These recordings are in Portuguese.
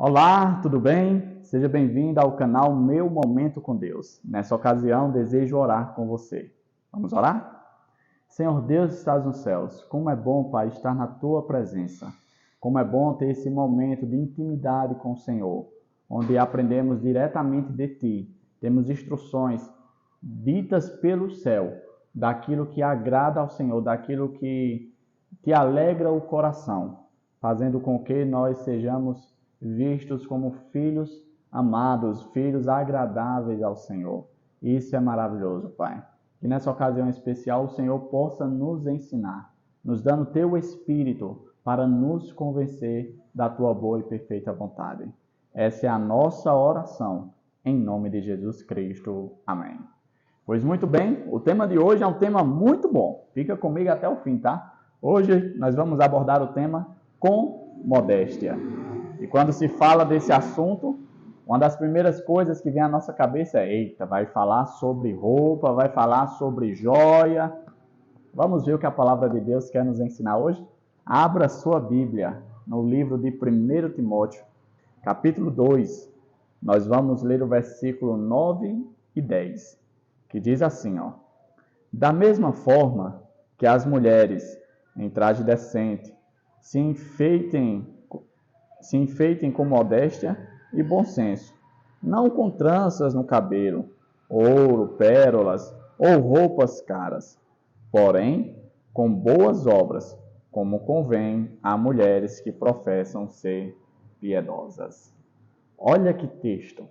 Olá, tudo bem? Seja bem-vindo ao canal Meu Momento com Deus. Nessa ocasião, desejo orar com você. Vamos orar? Senhor Deus, estás nos céus. Como é bom, Pai, estar na Tua presença. Como é bom ter esse momento de intimidade com o Senhor, onde aprendemos diretamente de Ti. Temos instruções ditas pelo céu, daquilo que agrada ao Senhor, daquilo que te alegra o coração, fazendo com que nós sejamos vistos como filhos amados, filhos agradáveis ao Senhor. Isso é maravilhoso, Pai. Que nessa ocasião especial o Senhor possa nos ensinar, nos dando Teu Espírito para nos convencer da Tua boa e perfeita vontade. Essa é a nossa oração, em nome de Jesus Cristo. Amém. Pois muito bem, o tema de hoje é um tema muito bom. Fica comigo até o fim, tá? Hoje nós vamos abordar o tema com modéstia. E quando se fala desse assunto, uma das primeiras coisas que vem à nossa cabeça é: eita, vai falar sobre roupa, vai falar sobre joia. Vamos ver o que a palavra de Deus quer nos ensinar hoje? Abra sua Bíblia no livro de 1 Timóteo, capítulo 2. Nós vamos ler o versículo 9 e 10, que diz assim, ó: Da mesma forma que as mulheres, em traje decente, se enfeitem com modéstia e bom senso, não com tranças no cabelo, ouro, pérolas ou roupas caras, porém com boas obras, como convém a mulheres que professam ser piedosas. Olha que texto!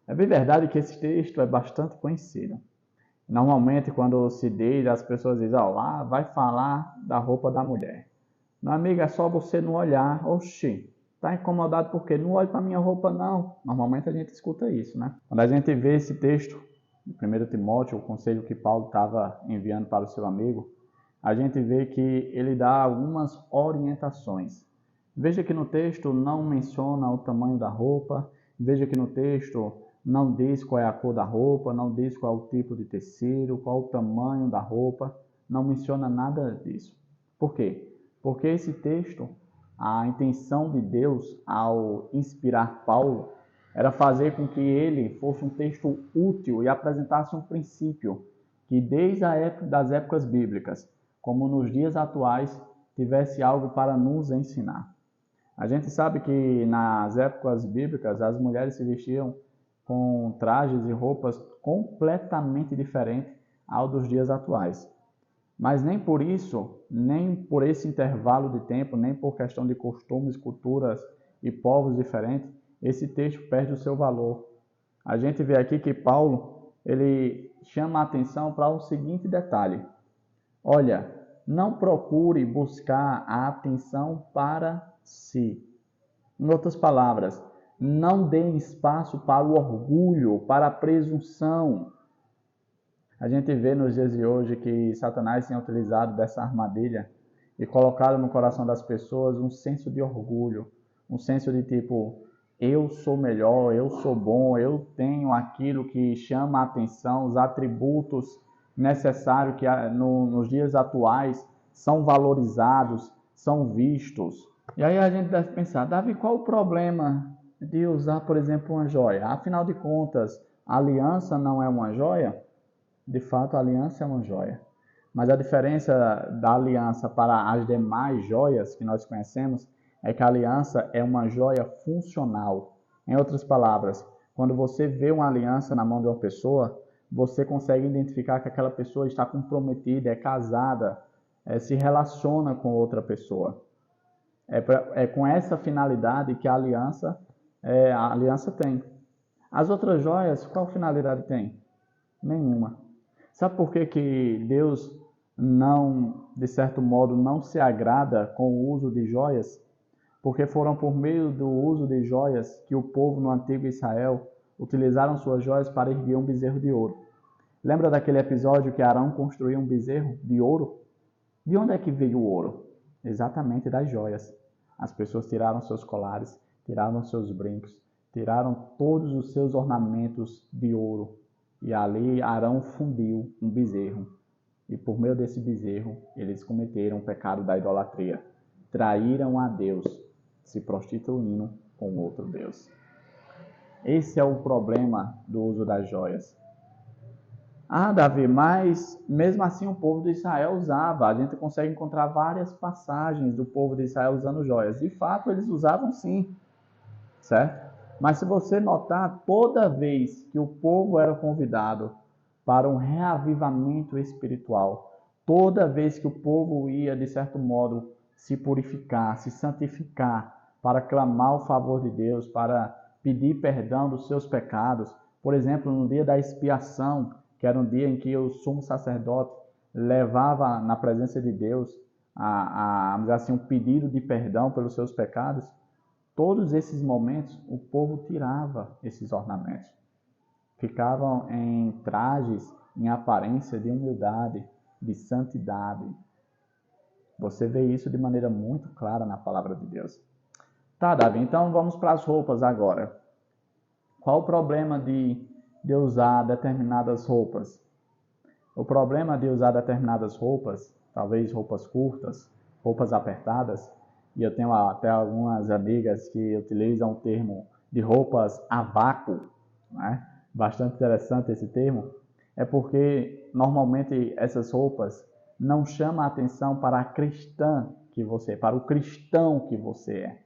É bem verdade que esse texto é bastante conhecido. Normalmente, quando se diz, as pessoas dizem: lá vai falar da roupa da mulher. Meu amigo, é só você não olhar. Oxi, tá incomodado por quê? Não olhe para minha roupa, não. Normalmente a gente escuta isso, né? Quando a gente vê esse texto, de 1 Timóteo, o conselho que Paulo estava enviando para o seu amigo, a gente vê que ele dá algumas orientações. Veja que no texto não menciona o tamanho da roupa, veja que no texto não diz qual é a cor da roupa, não diz qual é o tipo de tecido, qual é o tamanho da roupa, não menciona nada disso. Por quê? Porque esse texto, a intenção de Deus ao inspirar Paulo, era fazer com que ele fosse um texto útil e apresentasse um princípio que desde a época das épocas bíblicas, como nos dias atuais, tivesse algo para nos ensinar. A gente sabe que nas épocas bíblicas as mulheres se vestiam com trajes e roupas completamente diferentes ao dos dias atuais. Mas nem por isso, nem por esse intervalo de tempo, nem por questão de costumes, culturas e povos diferentes, esse texto perde o seu valor. A gente vê aqui que Paulo, ele chama a atenção para o seguinte detalhe: olha, não procure buscar a atenção para si. Em outras palavras, não dê espaço para o orgulho, para a presunção. A gente vê nos dias de hoje que Satanás tem utilizado dessa armadilha e colocado no coração das pessoas um senso de orgulho, um senso de tipo: eu sou melhor, eu sou bom, eu tenho aquilo que chama a atenção, os atributos necessários que nos dias atuais são valorizados, são vistos. E aí a gente deve pensar: Davi, qual o problema de usar, por exemplo, uma joia? Afinal de contas, a aliança não é uma joia? De fato, a aliança é uma joia. Mas a diferença da aliança para as demais joias que nós conhecemos é que a aliança é uma joia funcional. Em outras palavras, quando você vê uma aliança na mão de uma pessoa, você consegue identificar que aquela pessoa está comprometida, é casada, se relaciona com outra pessoa. É com essa finalidade que a aliança tem. As outras joias, qual finalidade tem? Nenhuma. Sabe por que Deus não, de certo modo, não se agrada com o uso de joias? Porque foram por meio do uso de joias que o povo no antigo Israel utilizaram suas joias para erguer um bezerro de ouro. Lembra daquele episódio que Arão construiu um bezerro de ouro? De onde é que veio o ouro? Exatamente das joias. As pessoas tiraram seus colares, tiraram seus brincos, tiraram todos os seus ornamentos de ouro. E ali Arão fundiu um bezerro. E por meio desse bezerro, eles cometeram o pecado da idolatria. Traíram a Deus, se prostituindo com outro Deus. Esse é o problema do uso das joias. Ah, Davi, mas mesmo assim o povo de Israel usava. A gente consegue encontrar várias passagens do povo de Israel usando joias. De fato, eles usavam sim, certo? Mas se você notar, toda vez que o povo era convidado para um reavivamento espiritual, toda vez que o povo ia, de certo modo, se purificar, se santificar, para clamar o favor de Deus, para pedir perdão dos seus pecados, por exemplo, no dia da expiação, que era um dia em que o sumo sacerdote levava na presença de Deus um pedido de perdão pelos seus pecados, todos esses momentos o povo tirava esses ornamentos. Ficavam em trajes, em aparência de humildade, de santidade. Você vê isso de maneira muito clara na palavra de Deus. Tá, Davi, então vamos para as roupas agora. Qual o problema de usar determinadas roupas? O problema de usar determinadas roupas, talvez roupas curtas, roupas apertadas, e eu tenho até algumas amigas que utilizam o termo de roupas a vácuo, né? Bastante interessante esse termo, é porque normalmente essas roupas não chamam a atenção para a cristã que você é, para o cristão que você é,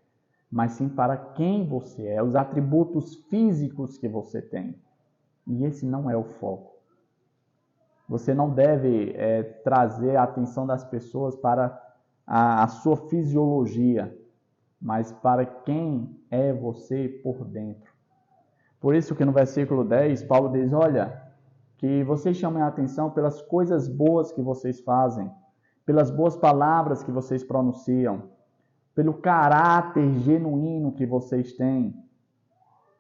mas sim para quem você é, os atributos físicos que você tem. E esse não é o foco. Você não deve trazer a atenção das pessoas para a sua fisiologia, mas para quem é você por dentro. Por isso que no versículo 10, Paulo diz, olha, que vocês chamem a atenção pelas coisas boas que vocês fazem, pelas boas palavras que vocês pronunciam, pelo caráter genuíno que vocês têm.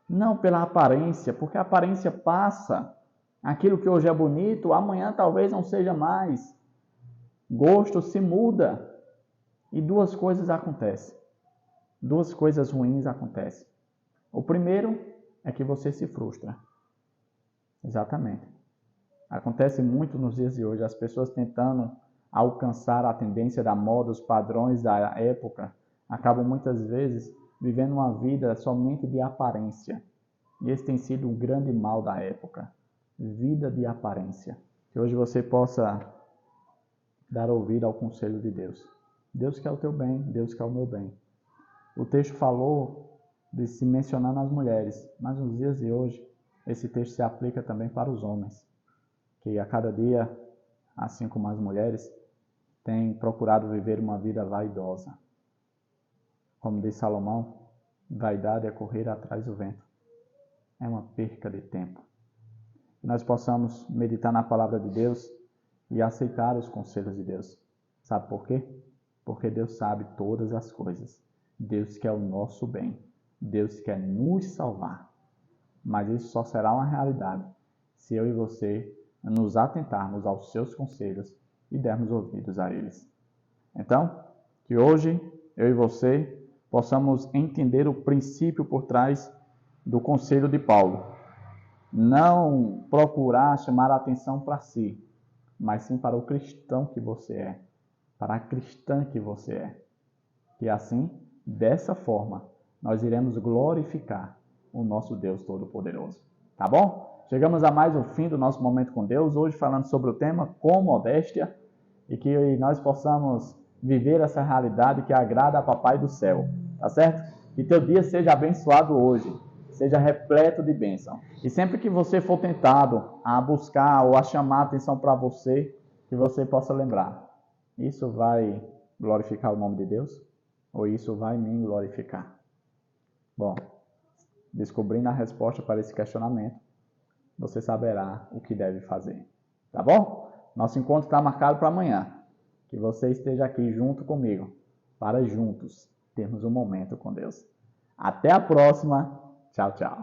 Não pela aparência, porque a aparência passa. Aquilo que hoje é bonito, amanhã talvez não seja mais. Gosto se muda. E duas coisas acontecem. Duas coisas ruins acontecem. O primeiro é que você se frustra. Exatamente. Acontece muito nos dias de hoje, as pessoas tentando alcançar a tendência da moda, os padrões da época, acabam muitas vezes vivendo uma vida somente de aparência. E esse tem sido um grande mal da época. Vida de aparência. Que hoje você possa dar ouvido ao conselho de Deus. Deus quer o teu bem, Deus quer o meu bem. O texto falou de se mencionar nas mulheres, mas nos dias de hoje, esse texto se aplica também para os homens, que a cada dia, assim como as mulheres, têm procurado viver uma vida vaidosa. Como diz Salomão, vaidade é correr atrás do vento. É uma perca de tempo. Que nós possamos meditar na palavra de Deus e aceitar os conselhos de Deus. Sabe por quê? Porque Deus sabe todas as coisas. Deus quer o nosso bem. Deus quer nos salvar. Mas isso só será uma realidade se eu e você nos atentarmos aos seus conselhos e dermos ouvidos a eles. Então, que hoje eu e você possamos entender o princípio por trás do conselho de Paulo. Não procurar chamar a atenção para si, mas sim para o cristão que você é, para a cristã que você é. E assim, dessa forma, nós iremos glorificar o nosso Deus Todo-Poderoso. Tá bom? Chegamos a mais um fim do nosso momento com Deus, hoje falando sobre o tema com modéstia, e que nós possamos viver essa realidade que agrada a Papai do Céu, tá certo? Que teu dia seja abençoado hoje, seja repleto de bênção. E sempre que você for tentado a buscar ou a chamar a atenção para você, que você possa lembrar, isso vai glorificar o nome de Deus? Ou isso vai me glorificar? Bom, descobrindo a resposta para esse questionamento, você saberá o que deve fazer. Tá bom? Nosso encontro está marcado para amanhã. Que você esteja aqui junto comigo, para juntos termos um momento com Deus. Até a próxima. Tchau, tchau.